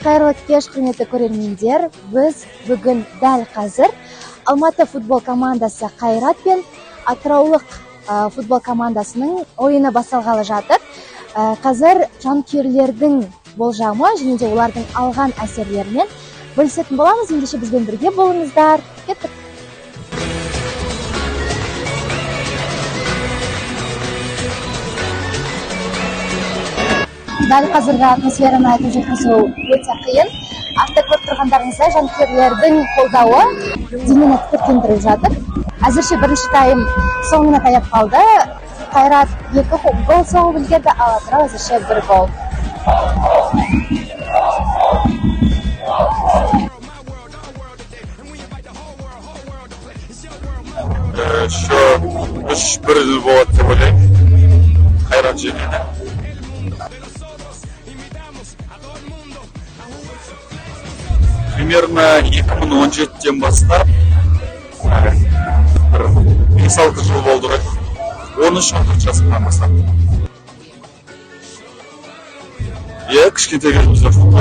Қайырлы кеш, құрметті көрермендер. Біз бүгін дәл қазір Алматы футбол командасы Қайрат пен Атыраулық футбол командасының ойыны басталғалы жатыр. Қазір жанкүйерлердің болжамы және де олардың алған әсерлерімен бөлісетін боламыз. Ендеше бізбен бірге болыңыздар. Кеттік. Дәл қазіргі атмосфераны айтып жеткізу өте қиын. Артта көріп тұрғандарыңыздай жанкүйерлердің қолдауы денені тітіркендіріп жатыр. Әзірше бірінші тайм соңына таяп қалды. Қайрат 2 гол соғып үлгерді, ал Атырау әзірше 1 гол. Еще 3-1 болады деп ойлаймын. Қайрат жеңеді. Примерно 2017-тен бастап 5-6 жыл болды ғой. 13-14 жасымнан бастап. Кішкентай кезімізде футбол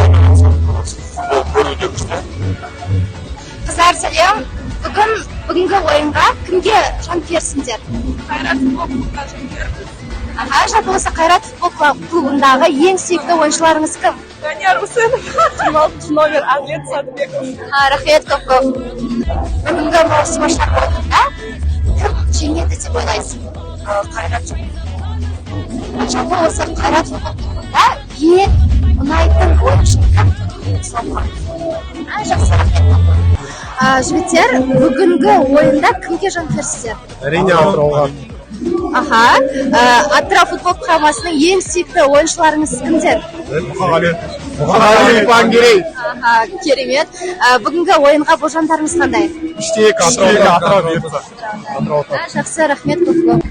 көруде күшті. Қыздар, сәлем. Бүгінгі ойынға кімге жанкүйерсіңдер? Қайрат футбол клубына жанкүйерміз. Жалпы осы Қайрат футбол клубындағы ең сүйікті ойыншыларыңыз кім? Данияр Усенов, 16 номер Адлет Садыбеков. Рахмет көп. Бүгінгі маусым шарттарында кім жеңеді деп ойлайсың? Қайрат жеңеді. Жалпы осы Қайрат футбол клубында ең ұнайтын ойыншы кім? Жақсы, рахмет. Жігіттер, бүгінгі ойында кімге жанкүйерсіздер? Әрине Атырауға. Атырау футбол құрамасының ең сүйікті ойыншыларыңыз кімдер? Мұхаммед Бангерей. Керемет. Бүгінгі ойынға болжамдарыңыз қандай? Іштек Атырау бұйыртса. Жақсы, рахмет көп.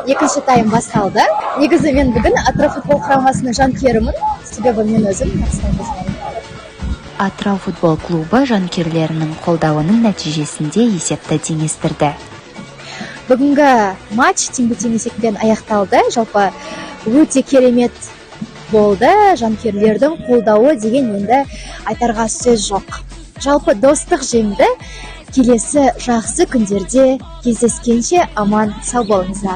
Екінші тайм басталды. Негізі мен бүгін Атырау футбол құрамасының жанкүйерімін. Себебі мен өзім Атырау футбол клубы жанкүйерлерінің қолдауының нәтижесінде есепті теңестірді. Бүгінгі матч теңбе-тең есеппен аяқталды. Жалпы өте керемет болды. Жанкүйерлердің қолдауы деген енді айтарға сөз жоқ. Жалпы достық жеңді. Келесі жақсы күндерде кездескенше аман сау болыңыздар.